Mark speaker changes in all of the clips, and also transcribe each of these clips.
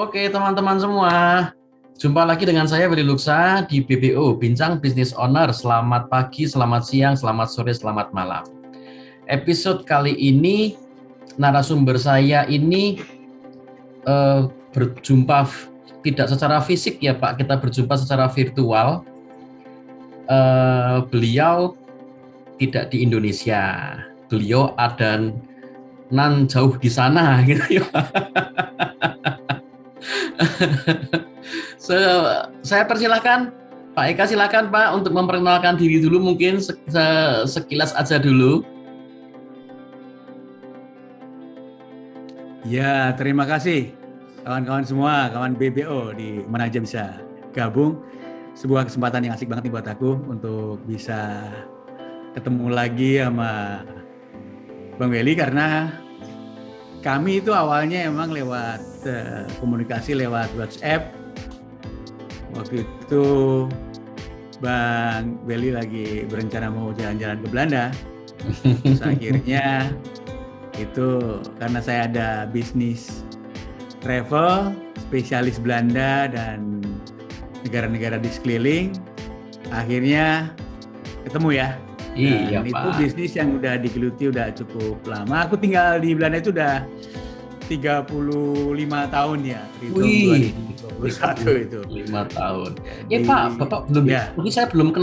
Speaker 1: Oke teman-teman semua, jumpa lagi dengan saya Willy Luksa di BBO, Bincang Business Owner. Selamat pagi, selamat siang, selamat sore, selamat malam. Episode kali ini, narasumber saya ini berjumpa tidak secara fisik ya Pak, kita berjumpa secara virtual. Beliau tidak di Indonesia, beliau ada nan jauh di sana gitu ya. Saya persilahkan Pak Eka, silakan Pak untuk memperkenalkan diri dulu, mungkin sekilas aja dulu.
Speaker 2: Ya, terima kasih kawan-kawan semua, kawan BBO di mana aja bisa gabung. Sebuah kesempatan yang asik banget nih buat aku untuk bisa ketemu lagi sama Bang Welly, karena kami itu awalnya emang lewat komunikasi lewat WhatsApp. Waktu itu Bang Welly lagi berencana mau jalan-jalan ke Belanda. Terus akhirnya itu karena saya ada bisnis travel, spesialis Belanda dan negara-negara di sekeliling, akhirnya ketemu ya.
Speaker 1: Iya,
Speaker 2: dan
Speaker 1: Pak.
Speaker 2: Itu bisnis yang udah digeluti udah cukup lama. Aku tinggal di Belanda itu udah 35 tahun ya.
Speaker 1: Wih,
Speaker 2: 2021 itu.
Speaker 1: 5 tahun. Ya Pak, Bapak belum,
Speaker 2: ya.
Speaker 1: Mungkin saya belum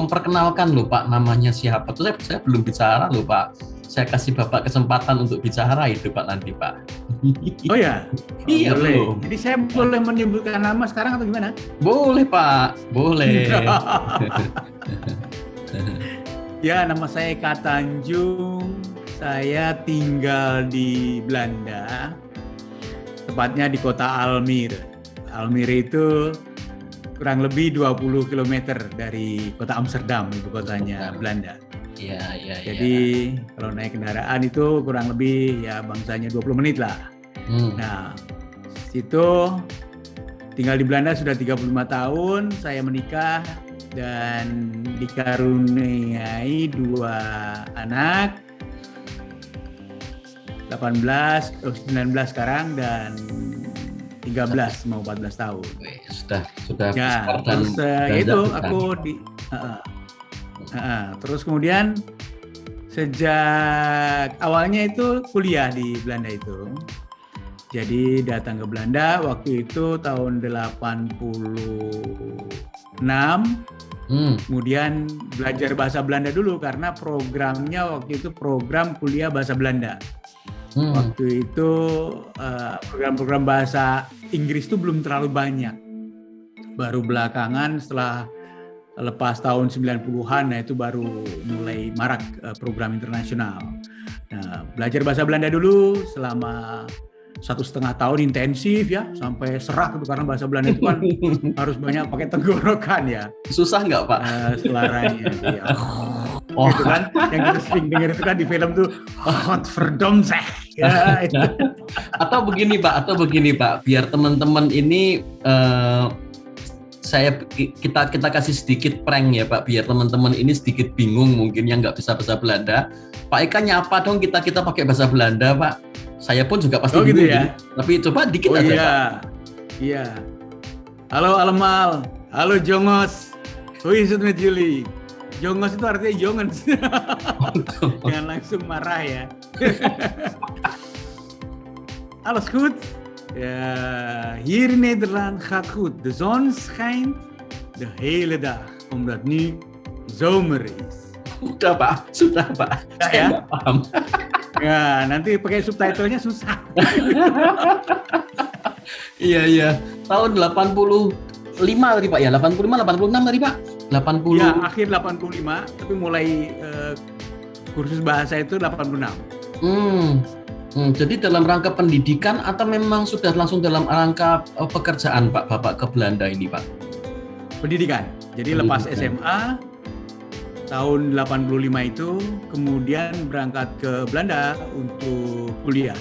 Speaker 1: memperkenalkan loh Pak, namanya siapa. Terus saya belum bicara loh Pak. Saya kasih Bapak kesempatan untuk bicara itu Pak nanti Pak.
Speaker 2: Oh ya?
Speaker 1: Iya,
Speaker 2: boleh.
Speaker 1: belum.
Speaker 2: Jadi saya boleh menyebutkan nama sekarang atau gimana?
Speaker 1: Boleh Pak, boleh.
Speaker 2: Ya, nama saya Eka Tanjung. Saya tinggal di Belanda, tepatnya di kota Almere. Almere itu kurang lebih 20 km dari kota Amsterdam, ibu kotanya Belanda.
Speaker 1: Iya.
Speaker 2: Jadi kalau naik kendaraan itu kurang lebih ya bangsanya 20 menit lah. Nah, situ tinggal di Belanda sudah 35 tahun, saya menikah dan dikaruniai 2 anak, 19 sekarang dan 13 mau 14 tahun.
Speaker 1: Sudah
Speaker 2: ya,
Speaker 1: besar dan
Speaker 2: terus itu aku di terus kemudian sejak awalnya itu kuliah di Belanda itu. Jadi datang ke Belanda waktu itu tahun 86. Kemudian belajar bahasa Belanda dulu karena programnya waktu itu program kuliah bahasa Belanda. Waktu itu program-program bahasa Inggris itu belum terlalu banyak. Baru belakangan setelah lepas tahun 90-an, nah itu baru mulai marak program internasional. Nah, belajar bahasa Belanda dulu selama 1,5 tahun intensif ya, sampai serak itu karena bahasa Belanda itu kan harus banyak pakai tenggorokan ya.
Speaker 1: Susah nggak Pak?
Speaker 2: Suaranya ya. Gitu kan, yang kita sering dengar itu kan di film tuh Godverdomme ya, itu.
Speaker 1: Atau begini Pak, biar teman-teman ini kita kasih sedikit prank ya Pak, biar teman-teman ini sedikit bingung mungkin yang nggak bisa bahasa Belanda. Pak Eka nyapa dong kita pakai bahasa Belanda Pak. Saya pun juga pasti
Speaker 2: gitu
Speaker 1: bingung,
Speaker 2: ya.
Speaker 1: Tapi coba dikit aja Pak.
Speaker 2: Iya. Halo Almal, halo Jongos. Hoe is het met jullie? Jongos itu artinya jongens. Jangan langsung marah ya. Alles goed? Ja, hier in Nederland gaat goed. De zon schijnt de hele dag, omdat nu zomer is.
Speaker 1: Sudah Pak. Saya nggak paham.
Speaker 2: Ya, nanti pakai subtitlenya susah.
Speaker 1: Iya. Tahun 85 tadi Pak ya, 85, 86 tadi Pak. 80.
Speaker 2: Ya, akhir 85, tapi mulai kursus bahasa itu 86.
Speaker 1: Jadi dalam rangka pendidikan atau memang sudah langsung dalam rangka pekerjaan Pak, Bapak ke Belanda ini Pak?
Speaker 2: Pendidikan. Jadi lepas SMA tahun 85 itu, kemudian berangkat ke Belanda untuk kuliah.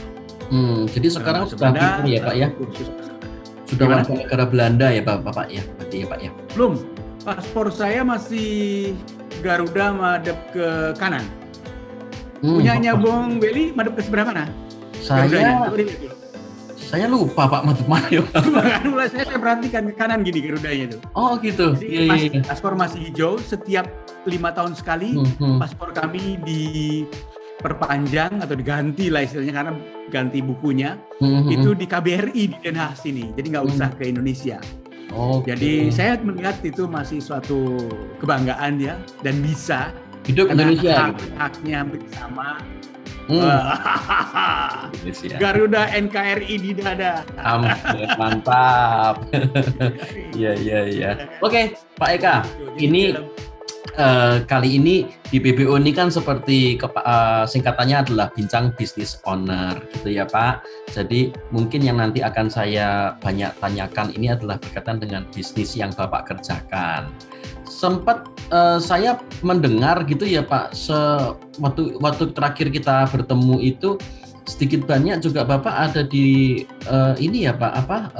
Speaker 1: Jadi sekarang sudah pintar ya Pak ya? Sudah warga negara Belanda ya Bapak ya? Berarti ya Pak ya?
Speaker 2: Belum. Paspor saya masih Garuda madep ke kanan. Punyanya Bung Welly madep ke sebelah mana?
Speaker 1: Saya lupa Pak Madep mana ya.
Speaker 2: Mulai saya perhatikan ke kanan gini Garudanya tuh.
Speaker 1: Oh gitu.
Speaker 2: Jadi paspor masih hijau, setiap 5 tahun sekali paspor kami diperpanjang atau diganti lah istilahnya karena ganti bukunya. Itu di KBRI di Den Haag sini, jadi nggak usah ke Indonesia. Jadi saya melihat itu masih suatu kebanggaan ya dan bisa
Speaker 1: hidup Indonesia.
Speaker 2: Haknya hampir sama. Garuda NKRI di dada.
Speaker 1: Mantap. Iya. Oke, Pak Eka. Ini kali ini di BBO ini kan seperti singkatannya adalah Bincang Business Owner gitu ya Pak. Jadi mungkin yang nanti akan saya banyak tanyakan ini adalah berkaitan dengan bisnis yang Bapak kerjakan. Sempat saya mendengar gitu ya Pak, waktu terakhir kita bertemu itu sedikit banyak juga Bapak ada di ini ya Pak,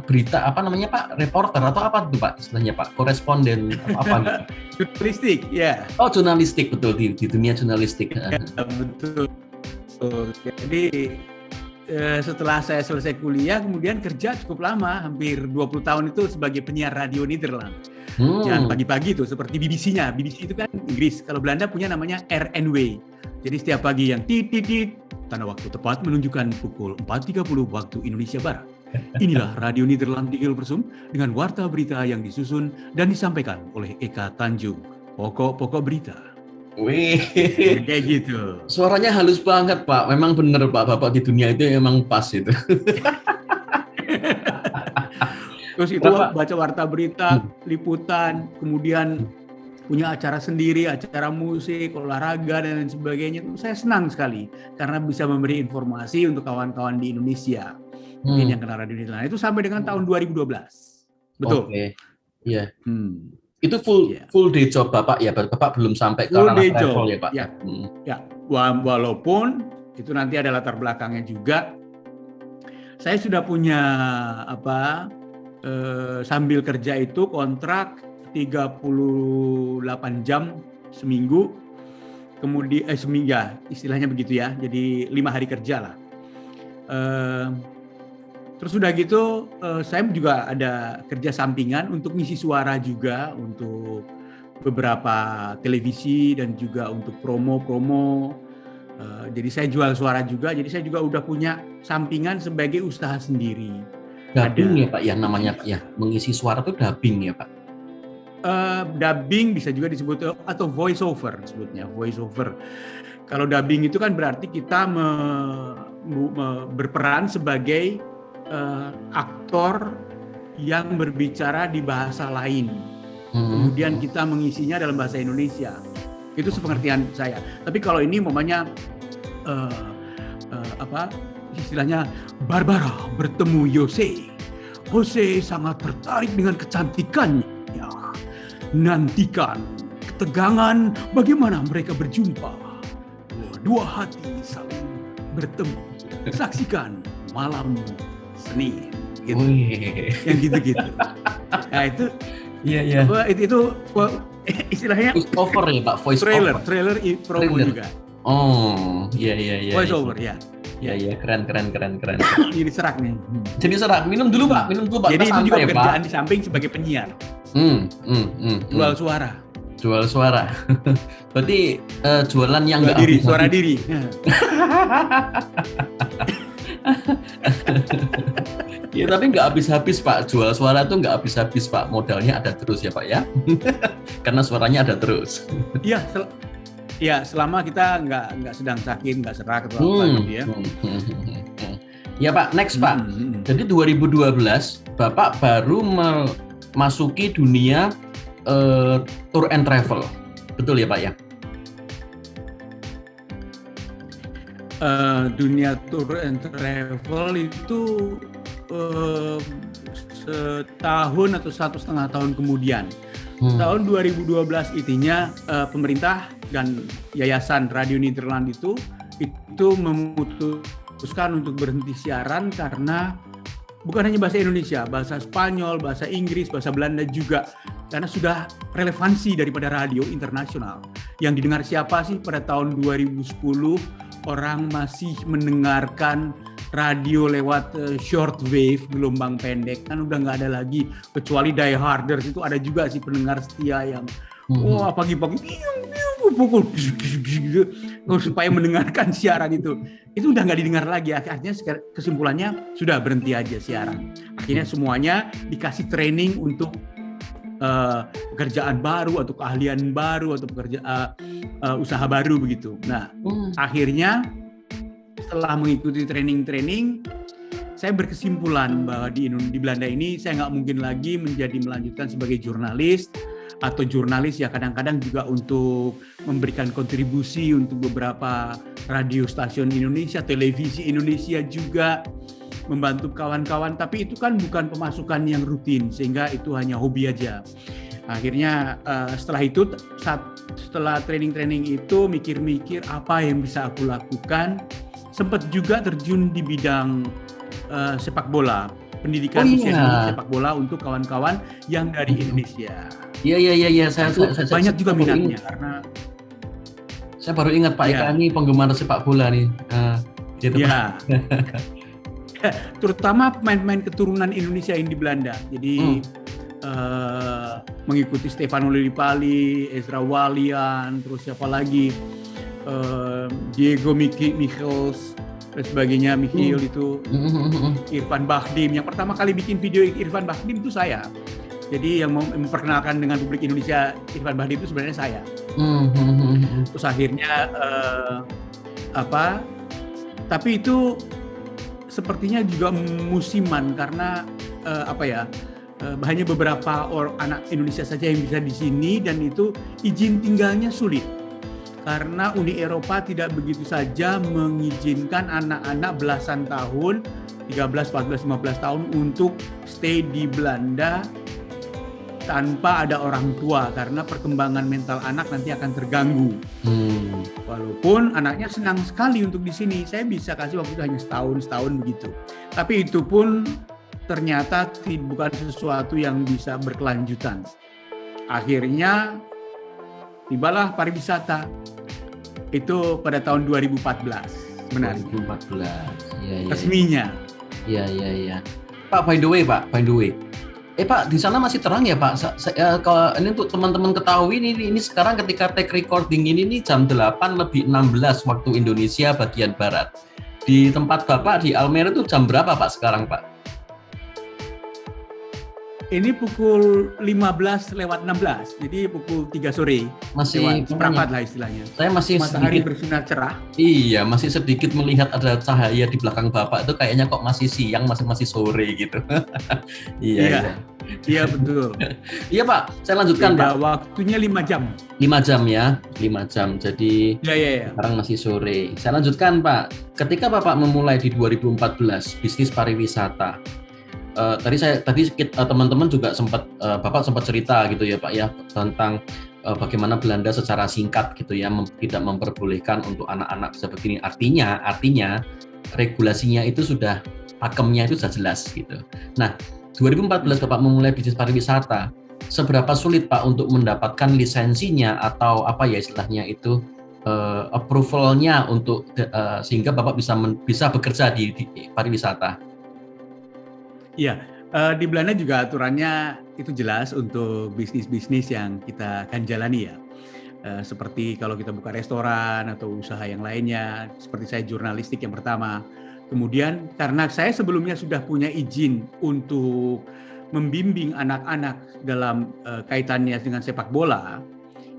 Speaker 1: berita apa namanya Pak, reporter atau apa tuh Pak istilahnya Pak, koresponden apa gitu.
Speaker 2: Jurnalistik ya.
Speaker 1: Oh jurnalistik, betul, di dunia jurnalistik.
Speaker 2: Ya, betul. Jadi setelah saya selesai kuliah kemudian kerja cukup lama, hampir 20 tahun itu sebagai penyiar radio Nederland. Yang pagi-pagi itu seperti BBC-nya. BBC itu kan Inggris. Kalau Belanda punya namanya RNW. Jadi setiap pagi yang tit, tanda waktu tepat menunjukkan pukul 4.30 waktu Indonesia Barat. Inilah Radio Nederland di Hilversum dengan warta berita yang disusun dan disampaikan oleh Eka Tanjung. Pokok-pokok berita.
Speaker 1: Wih,
Speaker 2: kayak gitu.
Speaker 1: Suaranya halus banget Pak. Memang benar Pak, Bapak di dunia itu memang pas itu.
Speaker 2: Terus itu baca warta berita, liputan, kemudian punya acara sendiri, acara musik, olahraga dan lain sebagainya. Saya senang sekali karena bisa memberi informasi untuk kawan-kawan di Indonesia. Mungkin yang kenal Radio Nederland itu sampai dengan tahun 2012. Betul.
Speaker 1: Oke. Iya. Itu full day job Bapak ya, Bapak belum sampai ke ranah travel ya Pak.
Speaker 2: Ya. Walaupun itu nanti ada latar belakangnya juga. Saya sudah punya sambil kerja itu kontrak 38 jam seminggu, kemudian istilahnya begitu ya, jadi 5 hari kerja lah. Terus udah gitu saya juga ada kerja sampingan untuk ngisi suara juga untuk beberapa televisi dan juga untuk promo. Jadi saya jual suara juga, jadi saya juga udah punya sampingan sebagai usaha sendiri.
Speaker 1: Dubbing ya Pak, ya namanya Pak ya, mengisi suara itu dubbing ya Pak?
Speaker 2: Dubbing bisa juga disebut atau voice over disebutnya, voice over. Kalau dubbing itu kan berarti kita berperan sebagai aktor yang berbicara di bahasa lain. Kemudian kita mengisinya dalam bahasa Indonesia. Itu sepengertian saya. Tapi kalau ini umpamanya istilahnya Barbara bertemu Jose. Jose sangat tertarik dengan kecantikannya. Nantikan ketegangan bagaimana mereka berjumpa. Dua hati saling bertemu. Saksikan malam Senin. Gitu. Yang gitu-gitu. Nah itu. Iya. Itu istilahnya
Speaker 1: voice over ya Pak, voice
Speaker 2: trailer promo
Speaker 1: trailer
Speaker 2: juga.
Speaker 1: Oh, iya.
Speaker 2: Voice over ya.
Speaker 1: Iya, keren.
Speaker 2: Jadi serak nih.
Speaker 1: Jadi serak. Minum dulu Pak.
Speaker 2: Jadi itu juga pekerjaan di samping sebagai penyiar. Jual suara.
Speaker 1: Berarti jualan yang nggak
Speaker 2: diri, suara diri.
Speaker 1: Ya tapi nggak habis-habis Pak, jual suara tuh nggak habis-habis Pak, modalnya ada terus ya Pak ya, karena suaranya ada terus. Iya, selama kita nggak sedang sakit, nggak serak atau apa gitu ya. Ya Pak, next Pak. Jadi 2012 Bapak baru memasuki dunia tour and travel, betul ya Pak ya?
Speaker 2: Dunia tour and travel itu setahun atau 1,5 tahun kemudian. Tahun 2012 intinya pemerintah dan Yayasan Radio Nederland itu memutuskan untuk berhenti siaran karena bukan hanya bahasa Indonesia, bahasa Spanyol, bahasa Inggris, bahasa Belanda juga, karena sudah relevansi daripada radio internasional. Yang didengar siapa sih pada tahun 2010 orang masih mendengarkan radio lewat short wave, gelombang pendek, kan udah nggak ada lagi, kecuali Die Harders itu ada juga sih pendengar setia yang wah pagi-pagi pukul gitu supaya mendengarkan siaran itu udah nggak didengar lagi. Akhirnya kesimpulannya sudah berhenti aja siaran. Akhirnya semuanya dikasih training untuk pekerjaan baru atau keahlian baru atau usaha baru begitu. Nah, akhirnya setelah mengikuti training, saya berkesimpulan bahwa di Belanda ini saya nggak mungkin lagi melanjutkan sebagai jurnalis atau jurnalis ya kadang-kadang juga untuk memberikan kontribusi untuk beberapa radio stasiun Indonesia, televisi Indonesia juga, membantu kawan-kawan, tapi itu kan bukan pemasukan yang rutin sehingga itu hanya hobi aja. Akhirnya setelah training itu mikir-mikir apa yang bisa aku lakukan. Sempat juga terjun di bidang sepak bola, pendidikan sepak bola untuk kawan-kawan yang dari Indonesia.
Speaker 1: Iya. Saya
Speaker 2: banyak juga minatnya karena
Speaker 1: saya baru ingat Pak Eka ini penggemar sepak bola nih.
Speaker 2: Iya. Terutama pemain-pemain keturunan Indonesia yang di Belanda. Jadi mengikuti Stefano Lillipali, Ezra Walian, terus siapa lagi, Diego Michels dan sebagainya, Michiel itu, Irfan Bahdim. Yang pertama kali bikin video Irfan Bahdim itu saya. Jadi yang memperkenalkan dengan publik Indonesia Irfan Bahdim itu sebenarnya saya. Terus akhirnya tapi itu sepertinya juga musiman karena hanya beberapa anak Indonesia saja yang bisa di sini dan itu izin tinggalnya sulit. Karena Uni Eropa tidak begitu saja mengizinkan anak-anak belasan tahun, 13, 14, 15 tahun untuk stay di Belanda tanpa ada orang tua karena perkembangan mental anak nanti akan terganggu. Walaupun anaknya senang sekali untuk di sini, saya bisa kasih waktu itu hanya setahun begitu. Tapi itu pun ternyata bukan sesuatu yang bisa berkelanjutan. Akhirnya tibalah pariwisata itu pada tahun 2014, benar.
Speaker 1: 2014, ya.
Speaker 2: Resminya.
Speaker 1: Iya. Pak, by the way. Pak, di sana masih terang ya Pak? Kalau ini untuk teman-teman ketahui ini sekarang ketika take recording ini jam 8:16 waktu Indonesia bagian Barat. Di tempat Bapak di Almere itu jam berapa Pak sekarang Pak?
Speaker 2: Ini pukul 15:16, jadi pukul 3 sore.
Speaker 1: Masih
Speaker 2: seperempat lah istilahnya.
Speaker 1: Saya masih
Speaker 2: matahari bersinar cerah.
Speaker 1: Iya, masih sedikit melihat ada cahaya di belakang Bapak itu kayaknya kok masih siang, masih sore gitu. Iya,
Speaker 2: betul.
Speaker 1: Iya Pak, saya lanjutkan Pak.
Speaker 2: Waktunya 5 jam.
Speaker 1: 5 jam ya, 5 jam. Jadi
Speaker 2: sekarang
Speaker 1: masih sore. Saya lanjutkan Pak. Ketika Bapak memulai di 2014 bisnis pariwisata, tadi teman-teman juga Bapak sempat cerita gitu ya Pak ya tentang bagaimana Belanda secara singkat gitu ya tidak memperbolehkan untuk anak-anak bisa begini. Artinya regulasinya itu sudah pakemnya itu sudah jelas gitu. Nah, 2014 Bapak memulai bisnis pariwisata. Seberapa sulit Pak untuk mendapatkan lisensinya atau apa ya istilahnya itu approval-nya untuk sehingga Bapak bisa bekerja di pariwisata?
Speaker 2: Iya, di Belanda juga aturannya itu jelas untuk bisnis-bisnis yang kita akan jalani ya. Seperti kalau kita buka restoran atau usaha yang lainnya, seperti saya jurnalistik yang pertama. Kemudian karena saya sebelumnya sudah punya izin untuk membimbing anak-anak dalam kaitannya dengan sepak bola,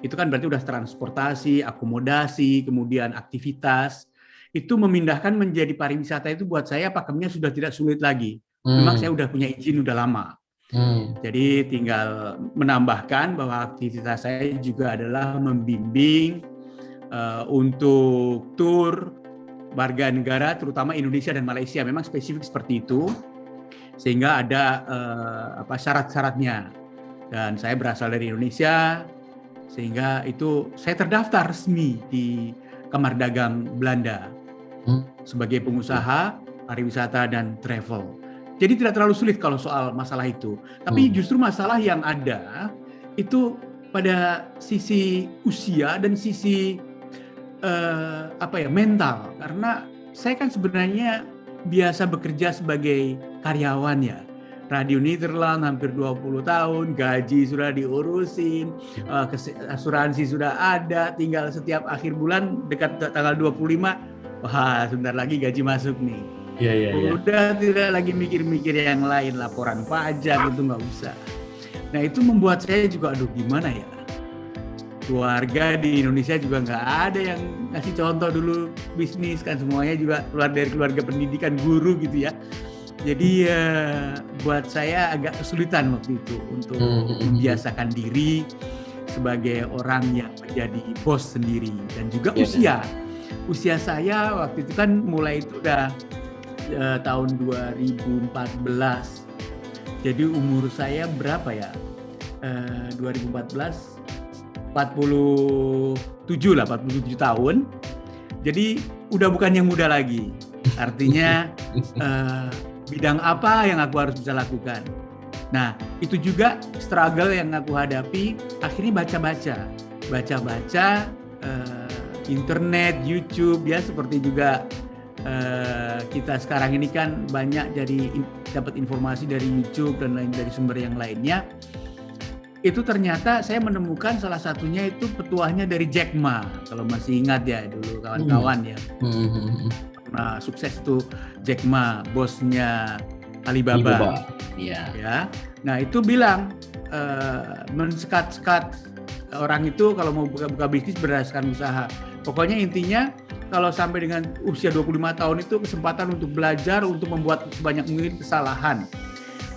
Speaker 2: itu kan berarti udah transportasi, akomodasi, kemudian aktivitas, itu memindahkan menjadi pariwisata itu buat saya pakemnya sudah tidak sulit lagi. Memang saya udah punya izin udah lama. Jadi tinggal menambahkan bahwa aktivitas saya juga adalah membimbing untuk tur warga negara terutama Indonesia dan Malaysia. Memang spesifik seperti itu. Sehingga ada syarat-syaratnya. Dan saya berasal dari Indonesia sehingga itu saya terdaftar resmi di Kamar Dagang Belanda sebagai pengusaha pariwisata dan travel. Jadi tidak terlalu sulit kalau soal masalah itu. Tapi justru masalah yang ada itu pada sisi usia dan sisi mental. Karena saya kan sebenarnya biasa bekerja sebagai karyawan ya. Radio Nederland hampir 20 tahun, gaji sudah diurusin, asuransi sudah ada, tinggal setiap akhir bulan dekat tanggal 25, wah sebentar lagi gaji masuk nih. Udah tidak lagi mikir-mikir yang lain, laporan pajak itu nggak usah. Nah itu membuat saya juga, aduh gimana ya, keluarga di Indonesia juga nggak ada yang ngasih contoh dulu bisnis kan, semuanya juga keluar dari keluarga pendidikan, guru gitu ya. Jadi buat saya agak kesulitan waktu itu untuk membiasakan diri sebagai orang yang menjadi bos sendiri, dan juga usia saya waktu itu kan mulai itu udah tahun 2014. Jadi umur saya berapa ya? 2014 47 tahun. Jadi udah bukan yang muda lagi. Artinya bidang apa yang aku harus bisa lakukan. Nah, itu juga struggle yang aku hadapi. Akhirnya baca-baca internet, YouTube ya, seperti juga kita sekarang ini kan banyak dapat informasi dari YouTube dan lain dari sumber yang lainnya. Itu ternyata saya menemukan salah satunya itu petuahnya dari Jack Ma, kalau masih ingat ya dulu kawan-kawan ya. Nah, sukses itu Jack Ma, bosnya Alibaba. Ya. Nah, itu bilang mensekat-sekat orang itu kalau mau buka bisnis berdasarkan usaha. Pokoknya intinya kalau sampai dengan usia 25 tahun itu kesempatan untuk belajar, untuk membuat sebanyak mungkin kesalahan.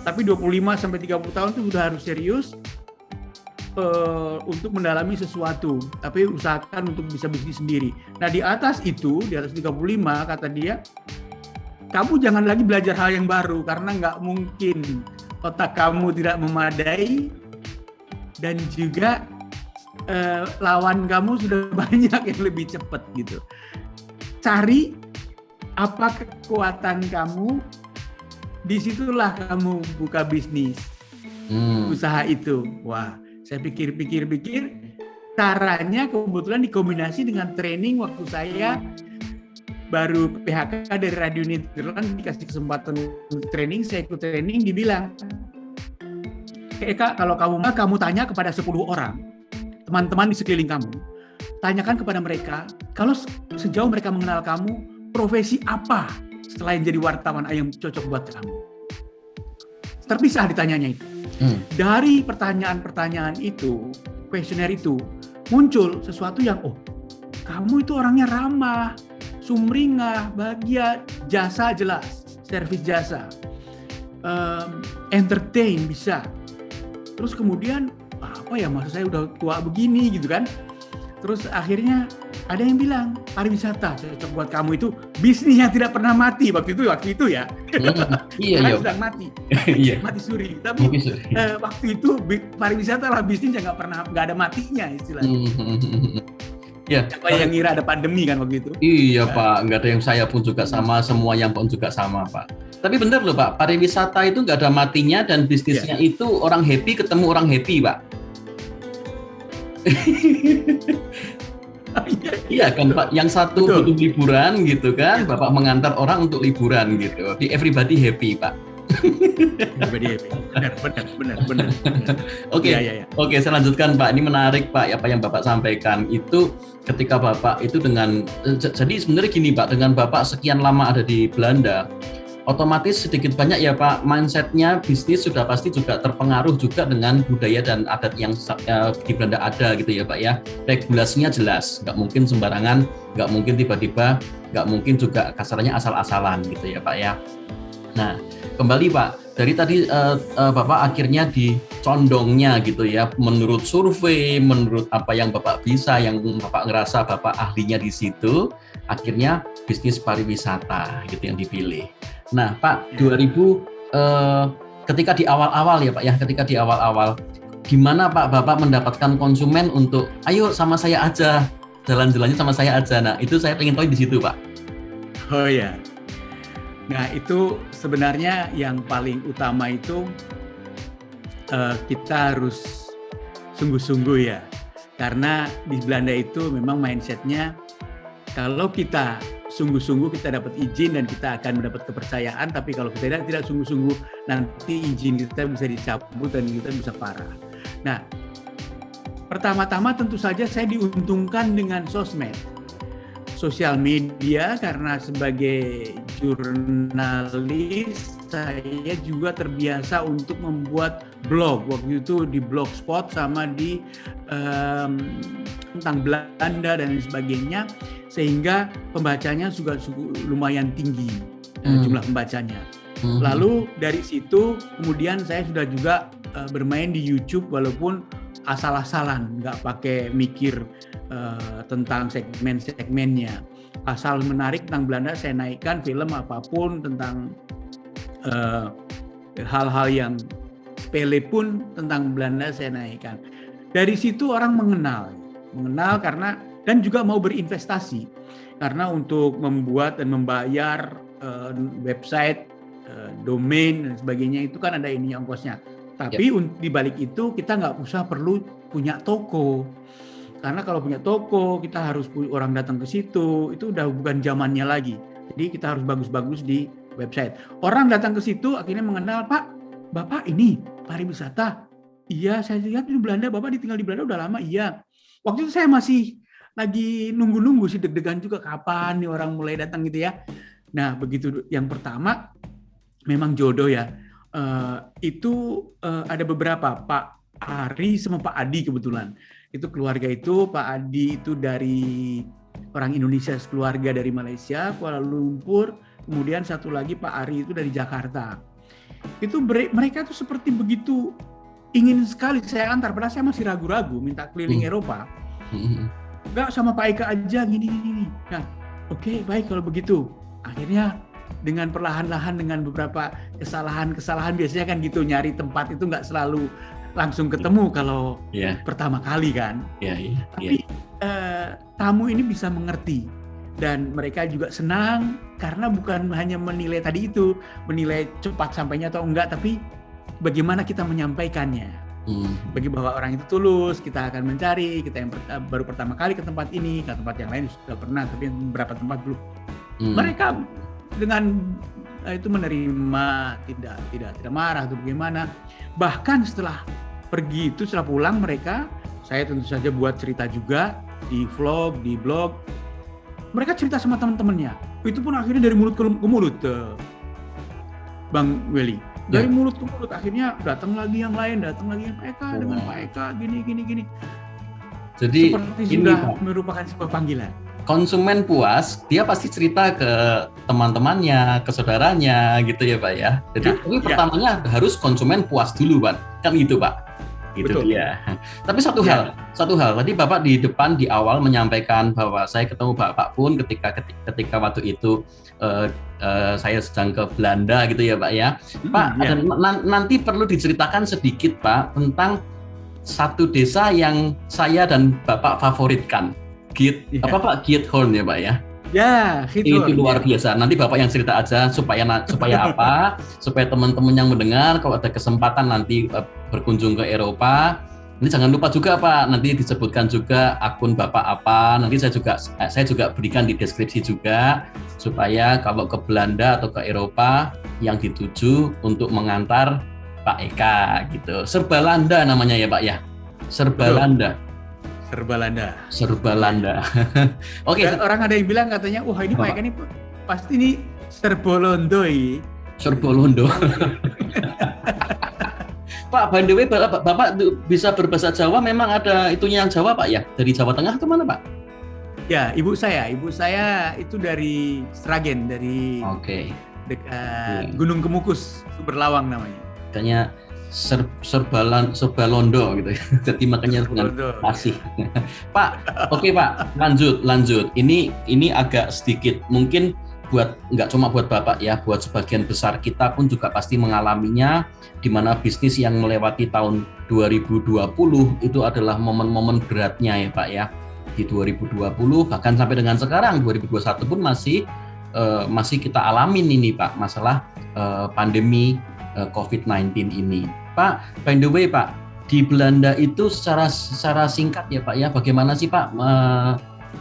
Speaker 2: Tapi 25 sampai 30 tahun itu sudah harus serius untuk mendalami sesuatu, tapi usahakan untuk bisa bisnis sendiri. Nah, di atas 35 kata dia, kamu jangan lagi belajar hal yang baru karena nggak mungkin, otak kamu tidak memadai dan juga lawan kamu sudah banyak yang lebih cepat gitu. Cari apa kekuatan kamu, disitulah kamu buka bisnis, usaha itu. Wah, saya pikir-pikir, caranya kebetulan dikombinasi dengan training waktu saya baru PHK dari Radio Nederland, dikasih kesempatan training, saya ikut training, dibilang, Eka, kalau kamu tanya kepada 10 orang, teman-teman di sekeliling kamu, tanyakan kepada mereka, kalau sejauh mereka mengenal kamu, profesi apa selain jadi wartawan yang cocok buat kamu? Terpisah ditanyanya itu. Dari pertanyaan-pertanyaan itu, kuesioner itu, muncul sesuatu yang, oh, kamu itu orangnya ramah, sumringah, bahagia, jasa jelas, servis jasa, entertain bisa. Terus kemudian, apa ya, maksud saya udah tua begini gitu kan. Terus akhirnya ada yang bilang, pariwisata cocok buat kamu, itu bisnis yang tidak pernah mati waktu itu ya. Karena sedang mati. Mati suri. Tapi waktu itu pariwisata lah bisnis yang nggak ada matinya istilahnya. Apa yang ngira ada pandemi kan waktu itu?
Speaker 1: Iya Pak, nggak ada yang saya pun juga sama, semua yang pun juga sama Pak. Tapi benar loh Pak, pariwisata itu nggak ada matinya dan bisnisnya itu orang happy ketemu orang happy Pak. Iya kan Pak, yang satu butuh liburan gitu kan, Bapak mengantar orang untuk liburan gitu. Di everybody happy Pak.
Speaker 2: Everybody happy. Benar.
Speaker 1: Oke, saya lanjutkan Pak. Ini menarik Pak, apa yang Bapak sampaikan itu ketika Bapak itu dengan, jadi sebenarnya gini Pak, dengan Bapak sekian lama ada di Belanda, otomatis sedikit banyak ya Pak, mindsetnya bisnis sudah pasti juga terpengaruh juga dengan budaya dan adat yang di Belanda ada gitu ya Pak ya. Regulasinya jelas, nggak mungkin sembarangan, nggak mungkin tiba-tiba, nggak mungkin juga kasarnya asal-asalan gitu ya Pak ya. Nah, kembali Pak, dari tadi Bapak akhirnya dicondongnya gitu ya, menurut survei, menurut apa yang Bapak bisa, yang Bapak ngerasa Bapak ahlinya di situ, akhirnya bisnis pariwisata gitu yang dipilih. Nah Pak, ketika di awal-awal ya Pak ya, ketika di awal-awal, gimana Pak Bapak mendapatkan konsumen untuk, ayo sama saya aja, jalan-jalannya sama saya aja. Nah itu saya pengen tahu di situ Pak.
Speaker 2: Oh ya, nah itu sebenarnya yang paling utama itu kita harus sungguh-sungguh ya, karena di Belanda itu memang mindsetnya kalau kita sungguh-sungguh kita dapat izin dan kita akan mendapat kepercayaan, tapi kalau kita tidak sungguh-sungguh nanti izin kita bisa dicabut dan kita bisa parah. Nah, pertama-tama tentu saja saya diuntungkan dengan sosial media, karena sebagai jurnalis saya juga terbiasa untuk membuat blog. Waktu itu di Blogspot sama di tentang Belanda dan sebagainya, sehingga pembacanya juga lumayan tinggi jumlah pembacanya. Lalu dari situ kemudian saya sudah juga bermain di YouTube, walaupun asal-asalan, nggak pakai mikir tentang segmen-segmennya. Asal menarik tentang Belanda, saya naikkan film apapun tentang hal-hal yang sepele pun tentang Belanda saya naikkan. Dari situ orang mengenal karena, dan juga mau berinvestasi, karena untuk membuat dan membayar website, domain dan sebagainya itu kan ada ini ongkosnya. Tapi di balik itu kita nggak usah perlu punya toko. Karena kalau punya toko, kita harus orang datang ke situ, itu udah bukan zamannya lagi. Jadi kita harus bagus-bagus di website. Orang datang ke situ akhirnya mengenal, Pak, Bapak ini pariwisata. Iya, saya lihat di Belanda, Bapak tinggal di Belanda udah lama. Iya. Waktu itu saya masih lagi nunggu-nunggu sih, deg-degan juga kapan nih orang mulai datang gitu ya. Nah, begitu yang pertama memang jodoh ya. Itu ada beberapa, Pak Ari sama Pak Adi kebetulan. Itu keluarga itu, Pak Adi itu dari orang Indonesia sekeluarga dari Malaysia, Kuala Lumpur, kemudian satu lagi Pak Ari itu dari Jakarta. Itu mereka tuh seperti begitu ingin sekali saya antar, padahal saya masih ragu-ragu minta keliling Eropa. Enggak, sama Pak Eka aja gini. Nah, oke, baik kalau begitu. Akhirnya dengan perlahan-lahan, dengan beberapa kesalahan biasanya kan gitu, nyari tempat itu nggak selalu langsung ketemu kalau pertama kali kan. Tapi tamu ini bisa mengerti dan mereka juga senang karena bukan hanya menilai tadi itu, menilai cepat sampainya atau enggak, tapi bagaimana kita menyampaikannya. Bagi bahwa orang itu tulus, kita akan mencari, kita yang baru pertama kali ke tempat ini, ke tempat yang lain sudah pernah, tapi beberapa tempat belum. Mereka dengan itu menerima, tidak marah atau bagaimana. Bahkan setelah pergi itu, setelah pulang mereka, saya tentu saja buat cerita juga di vlog, di blog. Mereka cerita sama teman-temannya. Itu pun akhirnya dari mulut ke mulut, Bang Welly. Dari mulut ke mulut, akhirnya datang lagi yang lain, Pak Eka dengan Pak Eka gini. Jadi seperti sudah merupakan sebuah panggilan.
Speaker 1: Konsumen puas, dia pasti cerita ke teman-temannya, ke saudaranya, gitu ya Pak ya. Jadi pertamanya harus konsumen puas dulu Pak, kan gitu Pak. Gitu dia. Tapi satu hal, tadi Bapak di depan di awal menyampaikan bahwa saya ketemu Bapak pun ketika waktu itu saya sedang ke Belanda gitu ya Pak ya. Pak, nanti perlu diceritakan sedikit Pak tentang satu desa yang saya dan Bapak favoritkan. Pak Giethoorn ya Pak ya?
Speaker 2: Ya,
Speaker 1: itu luar biasa. Nanti Bapak yang cerita aja supaya apa? Supaya teman-teman yang mendengar kalau ada kesempatan nanti berkunjung ke Eropa, ini jangan lupa juga Pak, nanti disebutkan juga akun Bapak apa. Nanti saya juga berikan di deskripsi juga supaya kalau ke Belanda atau ke Eropa yang dituju untuk mengantar Pak Eka gitu. Serbalanda namanya ya Pak ya? Serbalanda. Oke.
Speaker 2: Orang ada yang bilang katanya, wah ini Pak Eka ini pasti ini Serbolondoi.
Speaker 1: Pak, by the way, Bapak bisa berbahasa Jawa, memang ada itunya yang Jawa Pak ya? Dari Jawa Tengah atau mana Pak?
Speaker 2: Ya, ibu saya itu dari Sragen, dari Gunung Kemukus, Berlawang namanya.
Speaker 1: Kayaknya Serbalondo gitu ya. Jadi makanya dengan kasih. Pak, oke Pak, lanjut. Ini agak sedikit mungkin nggak cuma buat Bapak ya, buat sebagian besar kita pun juga pasti mengalaminya, di mana bisnis yang melewati tahun 2020 itu adalah momen-momen beratnya ya Pak ya. Di 2020 bahkan sampai dengan sekarang 2021 pun masih kita alamin ini Pak, masalah pandemi COVID-19 ini. Pak, by the way Pak, di Belanda itu secara singkat ya Pak ya, bagaimana sih Pak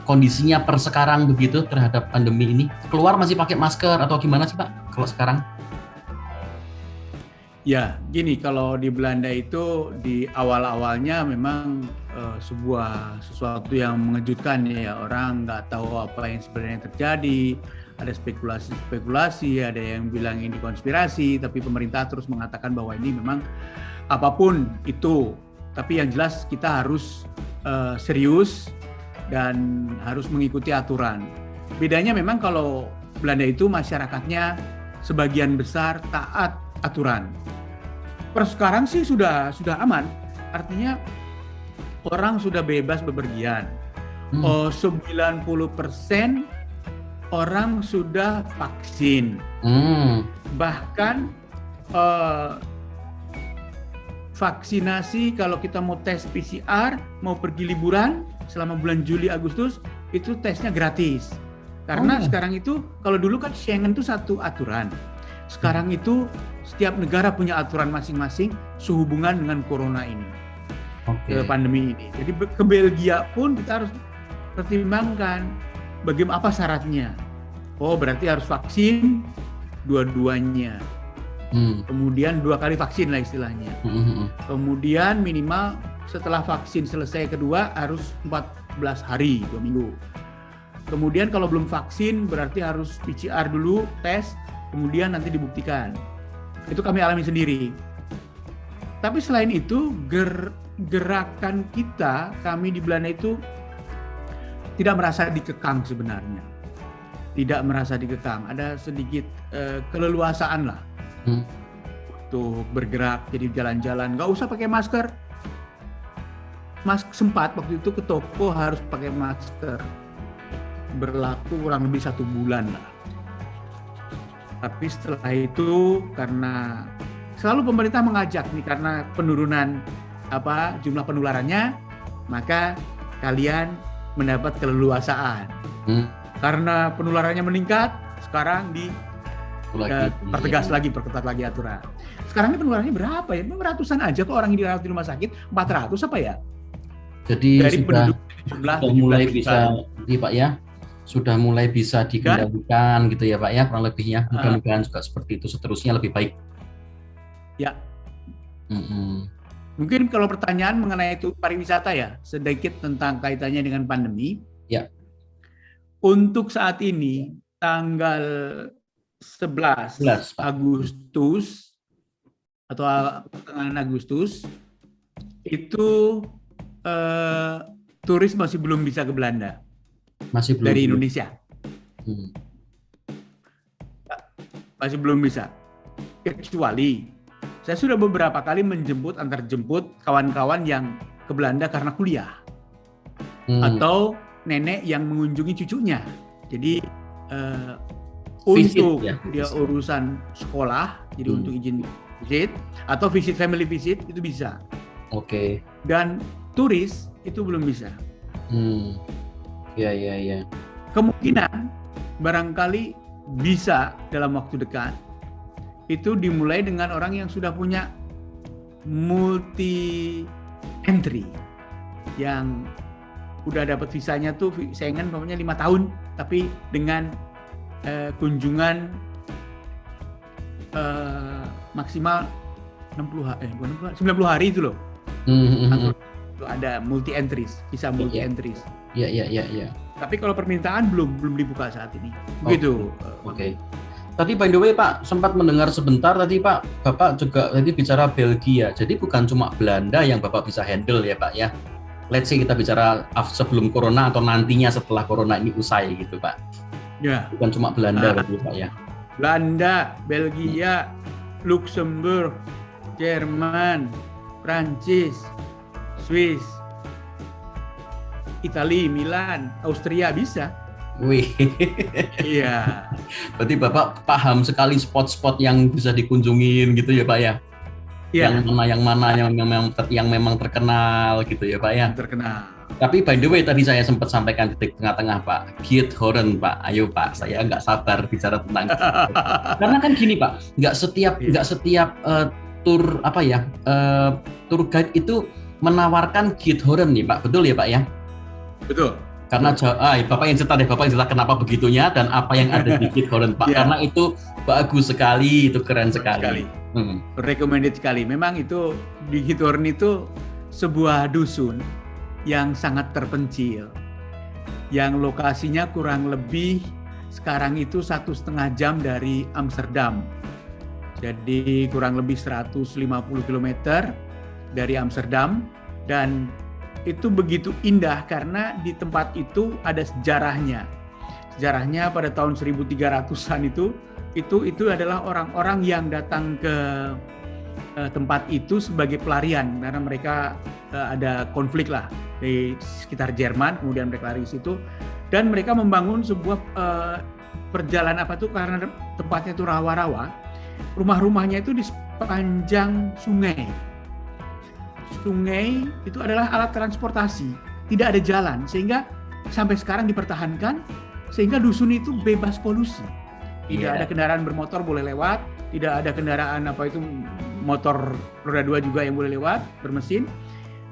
Speaker 1: kondisinya per sekarang begitu terhadap pandemi ini? Keluar masih pakai masker atau gimana sih Pak kalau sekarang?
Speaker 2: Ya, gini, kalau di Belanda itu di awal-awalnya memang sesuatu yang mengejutkan ya, orang nggak tahu apa yang sebenarnya terjadi, ada spekulasi-spekulasi, ada yang bilang ini konspirasi, tapi pemerintah terus mengatakan bahwa ini memang apapun itu, tapi yang jelas kita harus serius dan harus mengikuti aturan. Bedanya memang kalau Belanda itu masyarakatnya sebagian besar taat aturan. Per sekarang sih sudah aman, artinya orang sudah bebas bepergian. 90% orang sudah vaksin. Bahkan vaksinasi kalau kita mau tes PCR, mau pergi liburan selama bulan Juli Agustus itu tesnya gratis. Karena sekarang itu kalau dulu kan Schengen itu satu aturan. Sekarang itu setiap negara punya aturan masing-masing sehubungan dengan corona ini, pandemi ini. Jadi ke Belgia pun kita harus pertimbangkan bagaimana apa syaratnya. Oh berarti harus vaksin dua-duanya. Kemudian 2 kali vaksin lah istilahnya. Kemudian minimal setelah vaksin selesai kedua harus 14 hari, 2 minggu. Kemudian kalau belum vaksin berarti harus PCR dulu, tes, kemudian nanti dibuktikan. Itu kami alami sendiri. Tapi selain itu gerakan kita, kami di Belanda itu tidak merasa dikekang sebenarnya. Tidak merasa dikekang, ada sedikit keleluasaan lah untuk bergerak, jadi jalan-jalan, nggak usah pakai masker. Sempat waktu itu ke toko harus pakai masker, berlaku kurang lebih 1 bulan lah. Tapi setelah itu karena selalu pemerintah mengajak nih, karena penurunan jumlah penularannya, maka kalian mendapat keleluasaan. Karena penularannya meningkat, sekarang perketat lagi aturan. Sekarang ini penularannya berapa ya? Ratusan aja kok orang yang dirawat di rumah sakit, 400 apa ya?
Speaker 1: Jadi
Speaker 2: dari
Speaker 1: sudah
Speaker 2: jumlah
Speaker 1: mulai bisa, Pak ya, sudah mulai bisa dikendalikan gitu ya Pak ya, kurang lebihnya. Mudah-mudahan juga seperti itu seterusnya lebih baik.
Speaker 2: Ya. Mungkin kalau pertanyaan mengenai itu pariwisata ya, sedikit tentang kaitannya dengan pandemi.
Speaker 1: Ya.
Speaker 2: Untuk saat ini tanggal 11 Agustus atau pertengahan Agustus itu turis masih belum bisa ke Belanda.
Speaker 1: Masih belum
Speaker 2: dari Indonesia. Masih belum bisa. Kecuali saya sudah beberapa kali antarjemput kawan-kawan yang ke Belanda karena kuliah. Atau nenek yang mengunjungi cucunya. Jadi untuk dia urusan sekolah, jadi untuk izin visit atau family visit itu bisa.
Speaker 1: Oke.
Speaker 2: Dan turis itu belum bisa.
Speaker 1: Ya.
Speaker 2: Kemungkinan barangkali bisa dalam waktu dekat. Itu dimulai dengan orang yang sudah punya multi entry, yang udah dapat visanya tuh Schengen pokoknya 5 tahun, tapi dengan kunjungan maksimal 90 hari itu loh. Itu ada multi entries, bisa multi entries.
Speaker 1: Iya.
Speaker 2: Tapi kalau permintaan belum dibuka saat ini. Begitu.
Speaker 1: Oke. Tadi by the way Pak, sempat mendengar sebentar tadi Pak, Bapak juga tadi bicara Belgia. Jadi bukan cuma Belanda yang Bapak bisa handle ya Pak ya. Let's say kita bicara sebelum corona atau nantinya setelah corona ini usai gitu Pak.
Speaker 2: Ya.
Speaker 1: Bukan cuma Belanda tadi Pak ya.
Speaker 2: Belanda, Belgia, Luxembourg, Jerman, Prancis, Swiss, Italia, Milan, Austria bisa.
Speaker 1: Wih.
Speaker 2: Iya.
Speaker 1: Berarti Bapak paham sekali spot-spot yang bisa dikunjungin gitu ya Pak ya.
Speaker 2: Iya.
Speaker 1: Yang mana yang memang terkenal gitu ya Pak ya.
Speaker 2: Terkenal.
Speaker 1: Tapi by the way tadi saya sempat sampaikan di tengah-tengah Pak, Giethoorn Pak. Ayo Pak, saya nggak sabar bicara tentang itu. Karena kan gini Pak, nggak setiap tour tour guide itu menawarkan Giethoorn nih Pak, betul ya Pak ya?
Speaker 2: Betul.
Speaker 1: Karena Bapak yang cerita deh, Bapak yang cerita kenapa begitunya dan apa yang ada di Giethoorn, Pak. Karena itu bagus sekali, itu keren sekali.
Speaker 2: Recommended sekali. Memang itu di Giethoorn itu sebuah dusun yang sangat terpencil, yang lokasinya kurang lebih sekarang itu 1,5 jam dari Amsterdam. Jadi kurang lebih 150 km dari Amsterdam, dan itu begitu indah karena di tempat itu ada sejarahnya. Sejarahnya pada tahun 1300-an itu adalah orang-orang yang datang ke tempat itu sebagai pelarian karena mereka ada konflik lah di sekitar Jerman, kemudian mereka lari ke situ dan mereka membangun sebuah perjalanan karena tempatnya itu rawa-rawa. Rumah-rumahnya itu di sepanjang sungai. Sungai itu adalah alat transportasi, tidak ada jalan, sehingga sampai sekarang dipertahankan, sehingga dusun itu bebas polusi. Tidak ada kendaraan bermotor boleh lewat, tidak ada kendaraan motor roda 2 juga yang boleh lewat, bermesin,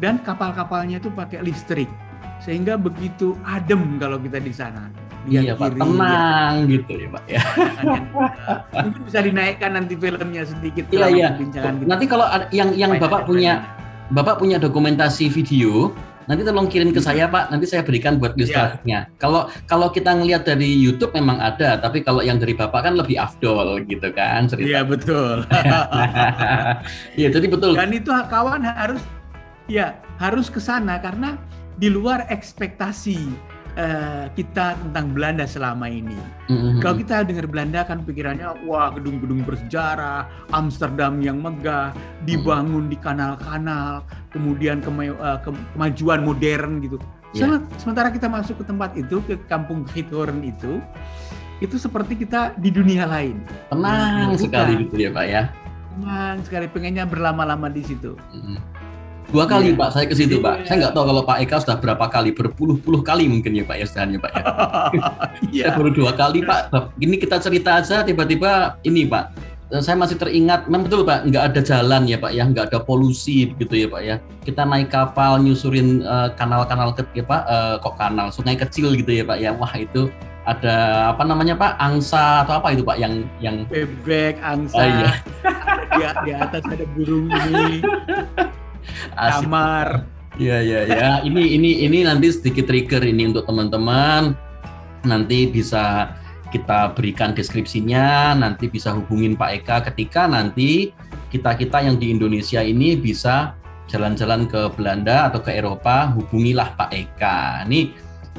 Speaker 2: dan kapal-kapalnya itu pakai listrik, sehingga begitu adem kalau kita di sana.
Speaker 1: Iya Pak, tenang gitu ya Pak ya.
Speaker 2: Mungkin bisa dinaikkan nanti filmnya sedikit.
Speaker 1: Iya. Nanti kalau yang Bapak punya dokumentasi video, nanti tolong kirim ke saya Pak, nanti saya berikan buat ilustrasinya. Kalau kita ngelihat dari YouTube memang ada, tapi kalau yang dari Bapak kan lebih afdol gitu kan cerita.
Speaker 2: Iya betul.
Speaker 1: Iya jadi betul.
Speaker 2: Dan itu kawan harus ke sana karena di luar ekspektasi kita tentang Belanda selama ini. Kalau kita dengar Belanda kan pikirannya wah gedung-gedung bersejarah, Amsterdam yang megah, dibangun di kanal-kanal, kemudian kemajuan modern gitu. Sementara kita masuk ke tempat itu, ke kampung Giethoorn itu seperti kita di dunia lain.
Speaker 1: Tenang sekali gitu ya Pak ya.
Speaker 2: Tenang sekali, pengennya berlama-lama di situ.
Speaker 1: 2 kali Pak saya ke situ Pak. Saya nggak tahu kalau Pak Eka sudah berapa kali, berpuluh-puluh kali mungkin ya Pak ya sebenarnya Pak ya. Saya baru 2 kali Pak. Ini kita cerita aja tiba-tiba ini Pak. Saya masih teringat, memang betul Pak, nggak ada jalan ya Pak ya, nggak ada polusi gitu ya Pak ya. Kita naik kapal nyusurin kanal-kanal kanal, sungai kecil gitu ya Pak ya. Wah itu ada apa namanya Pak, angsa atau apa itu Pak yang
Speaker 2: bebek, angsa. Di atas ada burung ini. Kamar.
Speaker 1: Ya. Ini nanti sedikit trigger ini untuk teman-teman. Nanti bisa kita berikan deskripsinya, nanti bisa hubungin Pak Eka ketika nanti kita yang di Indonesia ini bisa jalan-jalan ke Belanda atau ke Eropa, hubungilah Pak Eka.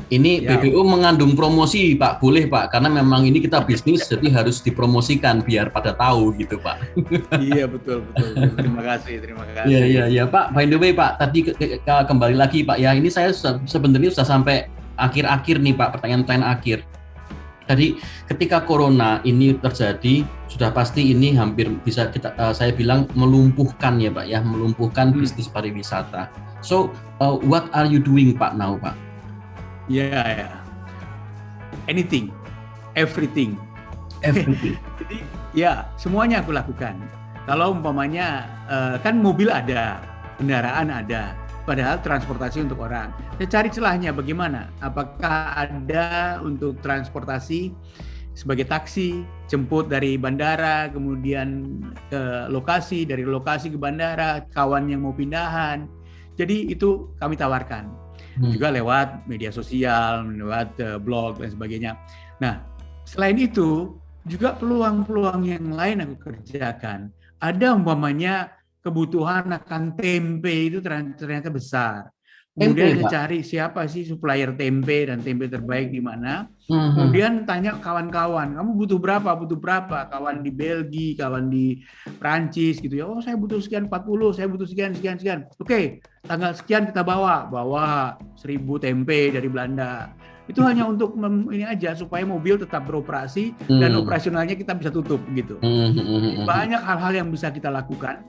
Speaker 1: Ini BBO mengandung promosi Pak, boleh Pak, karena memang ini kita bisnis jadi harus dipromosikan biar pada tahu gitu Pak.
Speaker 2: Iya betul. Terima kasih.
Speaker 1: Iya Pak. By the way Pak, tadi kembali lagi Pak ya, ini saya sebenarnya sudah sampai akhir-akhir nih Pak, pertanyaan akhir. Tadi ketika corona ini terjadi, sudah pasti ini hampir bisa saya bilang melumpuhkan ya Pak ya, melumpuhkan bisnis pariwisata. So what are you doing Pak now Pak?
Speaker 2: Ya. Anything, everything. Jadi semuanya aku lakukan. Kalau umpamanya kan mobil ada, kendaraan ada, padahal transportasi untuk orang. Saya cari celahnya bagaimana? Apakah ada untuk transportasi sebagai taksi, jemput dari bandara, kemudian ke lokasi, dari lokasi ke bandara, kawan yang mau pindahan. Jadi itu kami tawarkan. Juga lewat media sosial, lewat blog dan sebagainya. Nah, selain itu juga peluang-peluang yang lain aku kerjakan. Ada umpamanya kebutuhan akan tempe itu ternyata besar. Kemudian saya cari siapa sih supplier tempe dan tempe terbaik di mana. Kemudian tanya kawan-kawan, kamu butuh berapa? Kawan di Belgia, kawan di Prancis gitu ya. Oh, saya butuh sekian 40, saya butuh sekian. Oke, tanggal sekian kita bawa 1.000 tempe dari Belanda. Itu hanya untuk ini aja supaya mobil tetap beroperasi dan operasionalnya kita bisa tutup gitu. Banyak hal-hal yang bisa kita lakukan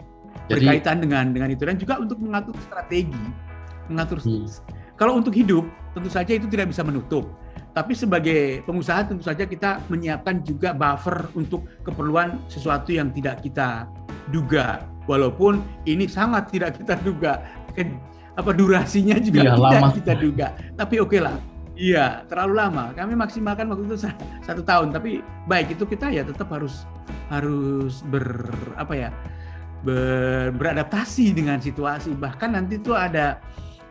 Speaker 2: berkaitan dengan itu dan juga untuk mengatur strategi. Kalau untuk hidup tentu saja itu tidak bisa menutup, tapi sebagai pengusaha tentu saja kita menyiapkan juga buffer untuk keperluan sesuatu yang tidak kita duga, walaupun ini sangat tidak kita duga, durasinya juga tidak kita duga, tapi oke lah, Iya, terlalu lama. Kami maksimalkan waktu itu 1 tahun, tapi baik itu kita ya tetap harus beradaptasi dengan situasi. Bahkan nanti tuh ada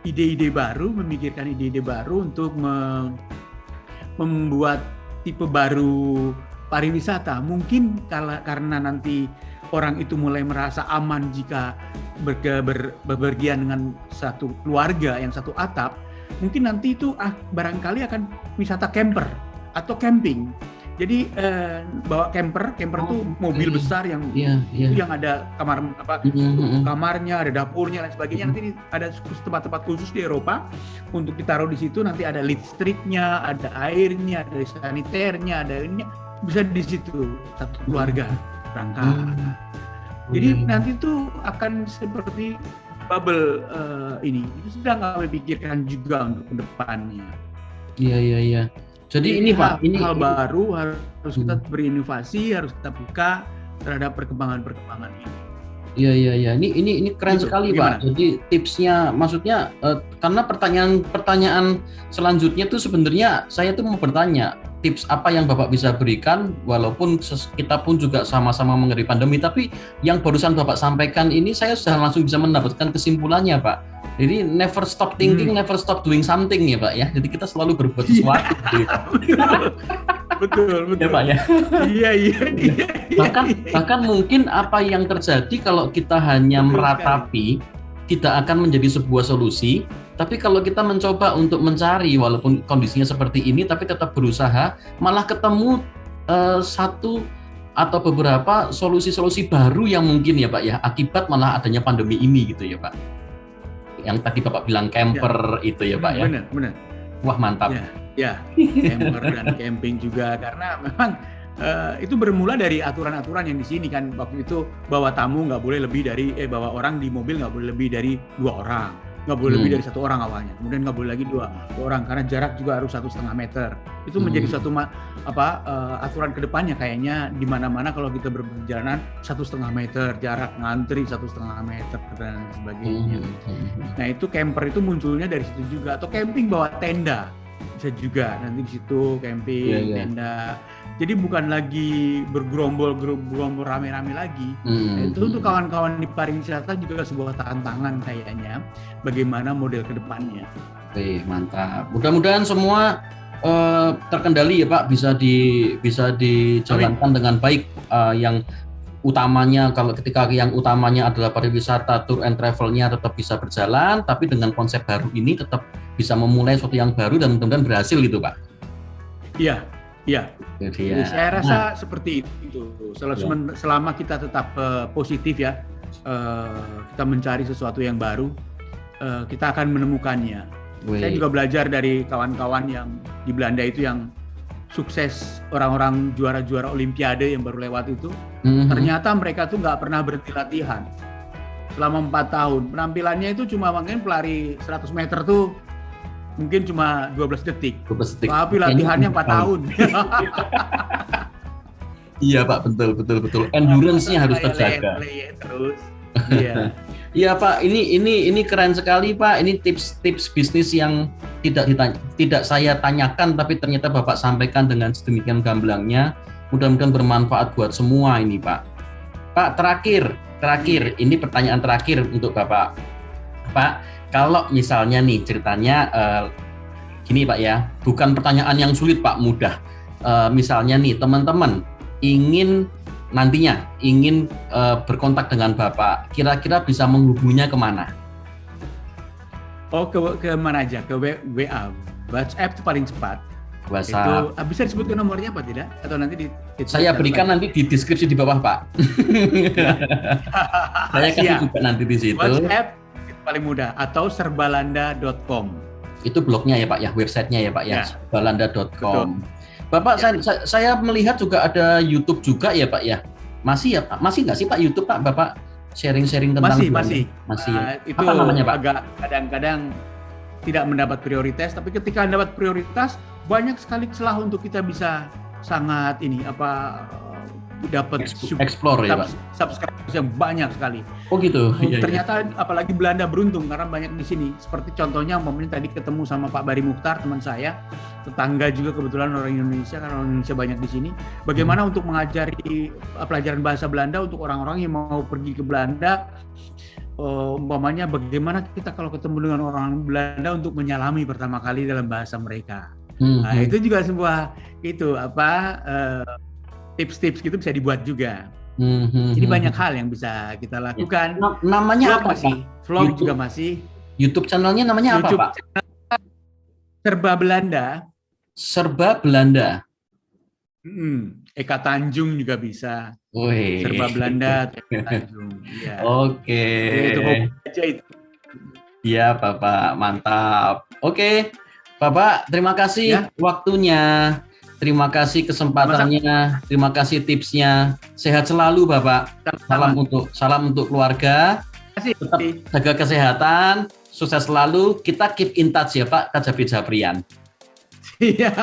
Speaker 2: ide-ide baru, memikirkan ide-ide baru untuk membuat tipe baru pariwisata. Mungkin karena nanti orang itu mulai merasa aman jika bepergian dengan satu keluarga yang satu atap, mungkin nanti itu barangkali akan wisata camper atau camping. Jadi bawa camper itu mobil besar yang yang ada kamarnya, ada dapurnya dan sebagainya. Nanti ada tempat-tempat khusus di Eropa untuk ditaruh di situ. Nanti ada listriknya, ada airnya, ada saniternya, ada ini bisa di situ satu keluarga berangkat. Jadi nanti itu akan seperti bubble ini. Itu sedang kami pikirkan juga untuk kedepannya.
Speaker 1: Iya. Jadi ini Pak, ini
Speaker 2: hal baru, harus kita berinovasi, harus kita buka terhadap perkembangan ini.
Speaker 1: Iya. Ini keren sekali gimana? Pak. Jadi tipsnya, maksudnya karena pertanyaan selanjutnya tuh sebenarnya saya tuh mau bertanya tips apa yang Bapak bisa berikan, walaupun kita pun juga sama-sama menghadapi pandemi, tapi yang barusan Bapak sampaikan ini saya sudah langsung bisa mendapatkan kesimpulannya Pak. Jadi never stop thinking, never stop doing something ya Pak ya. Jadi kita selalu berbuat sesuatu.
Speaker 2: Betul.
Speaker 1: Ya Pak ya.
Speaker 2: Iya.
Speaker 1: Bahkan mungkin apa yang terjadi kalau kita hanya meratapi tidak akan menjadi sebuah solusi. Tapi kalau kita mencoba untuk mencari walaupun kondisinya seperti ini, tapi tetap berusaha, malah ketemu satu atau beberapa solusi-solusi baru yang mungkin ya Pak ya, akibat malah adanya pandemi ini gitu ya Pak. Yang tadi Bapak bilang camper itu ya Pak ya.
Speaker 2: Benar.
Speaker 1: Wah mantap.
Speaker 2: Ya, camper dan camping juga, karena memang itu bermula dari aturan-aturan yang di sini kan. Waktu itu bawa tamu nggak boleh lebih dari bawa orang di mobil nggak boleh lebih dari 2 orang, nggak boleh lebih dari 1 orang awalnya. Kemudian nggak boleh lagi 2 orang karena jarak juga harus 1,5 meter. Itu menjadi suatu aturan kedepannya kayaknya di mana-mana kalau kita berperjalanan 1,5 meter jarak, ngantri 1,5 meter dan sebagainya. Nah itu camper itu munculnya dari situ juga, atau camping bawa tenda bisa juga nanti di situ camping tenda. Jadi bukan lagi bergerombol rame-rame lagi. Itu untuk kawan-kawan di pariwisata juga sebuah tantangan kayaknya. Bagaimana model kedepannya?
Speaker 1: Oke, mantap. Mudah-mudahan semua terkendali ya Pak, bisa dijalankan dengan baik. Yang utamanya ketika yang utamanya adalah pariwisata, tour and travelnya tetap bisa berjalan, tapi dengan konsep baru ini tetap bisa memulai sesuatu yang baru dan mudah-mudahan berhasil gitu Pak.
Speaker 2: Iya. Jadi saya rasa seperti itu. Selama kita tetap positif ya, kita mencari sesuatu yang baru, kita akan menemukannya. Saya juga belajar dari kawan-kawan yang di Belanda itu yang sukses, orang-orang juara-juara Olimpiade yang baru lewat itu. Ternyata mereka tuh nggak pernah berhenti latihan selama 4 tahun. Penampilannya itu cuma mungkin pelari 100 meter tuh mungkin cuma 12 detik. Tapi latihannya 4 tahun.
Speaker 1: Iya Pak, betul. Endurance-nya harus terjaga.
Speaker 2: Terus. Iya.
Speaker 1: Iya Pak, ini keren sekali Pak. Ini tips bisnis yang tidak saya tanyakan, tapi ternyata Bapak sampaikan dengan sedemikian gamblangnya. Mudah-mudahan bermanfaat buat semua ini Pak. Pak, terakhir, ini pertanyaan terakhir untuk Bapak. Pak, kalau misalnya nih ceritanya gini Pak ya, bukan pertanyaan yang sulit Pak, mudah. Misalnya nih teman-teman ingin berkontak dengan Bapak, kira-kira bisa menghubunginya kemana?
Speaker 2: Ke mana aja? Ke WA, WhatsApp itu paling cepat.
Speaker 1: WhatsApp.
Speaker 2: Itu bisa disebutkan nomornya apa tidak? Atau nanti
Speaker 1: saya berikan nanti di deskripsi di bawah Pak. Saya kasih juga nanti di situ.
Speaker 2: WhatsApp paling mudah, atau serbalanda.com.
Speaker 1: Itu blognya ya Pak ya, websitenya ya Pak ya, serbalanda.com. Bapak, saya melihat juga ada YouTube juga ya Pak ya. Masih ya Pak? Masih nggak sih Pak YouTube Pak? Bapak sharing-sharing tentang
Speaker 2: masih.
Speaker 1: Itu apa namanya Pak?
Speaker 2: Agak kadang-kadang tidak mendapat prioritas, tapi ketika mendapat prioritas banyak sekali celah untuk kita bisa sangat dapat
Speaker 1: explore ya Pak.
Speaker 2: Subscribers yang banyak sekali.
Speaker 1: Oh gitu.
Speaker 2: Ternyata apalagi Belanda beruntung karena banyak di sini. Seperti contohnya umpamanya tadi ketemu sama Pak Bari Mukhtar, teman saya, tetangga juga kebetulan orang Indonesia, karena orang Indonesia banyak di sini. Bagaimana untuk mengajari pelajaran bahasa Belanda untuk orang-orang yang mau pergi ke Belanda. Umpamanya bagaimana kita kalau ketemu dengan orang Belanda untuk menyalami pertama kali dalam bahasa mereka. Nah, itu juga sebuah tips-tips gitu bisa dibuat juga. Jadi banyak hal yang bisa kita lakukan.
Speaker 1: Namanya apa
Speaker 2: masih? Vlog juga masih.
Speaker 1: YouTube channelnya namanya apa Pak?
Speaker 2: Serba Belanda.
Speaker 1: Serba Belanda.
Speaker 2: Eka Tanjung juga bisa.
Speaker 1: Wih.
Speaker 2: Serba Belanda, Eka Tanjung. Ya.
Speaker 1: Oke.
Speaker 2: Itu aja itu.
Speaker 1: Iya Bapak, mantap. Oke, Bapak terima kasih waktunya. Terima kasih kesempatannya, terima kasih tipsnya. Sehat selalu Bapak. Salam untuk keluarga. Tetap jaga kesehatan, sukses selalu. Kita keep in touch ya Pak Kajabri Japrian.
Speaker 2: Iya.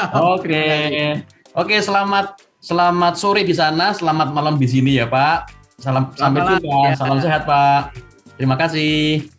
Speaker 1: Oke, selamat sore di sana, selamat malam di sini ya Pak. Sampai jumpa. Salam sehat Pak. Terima kasih.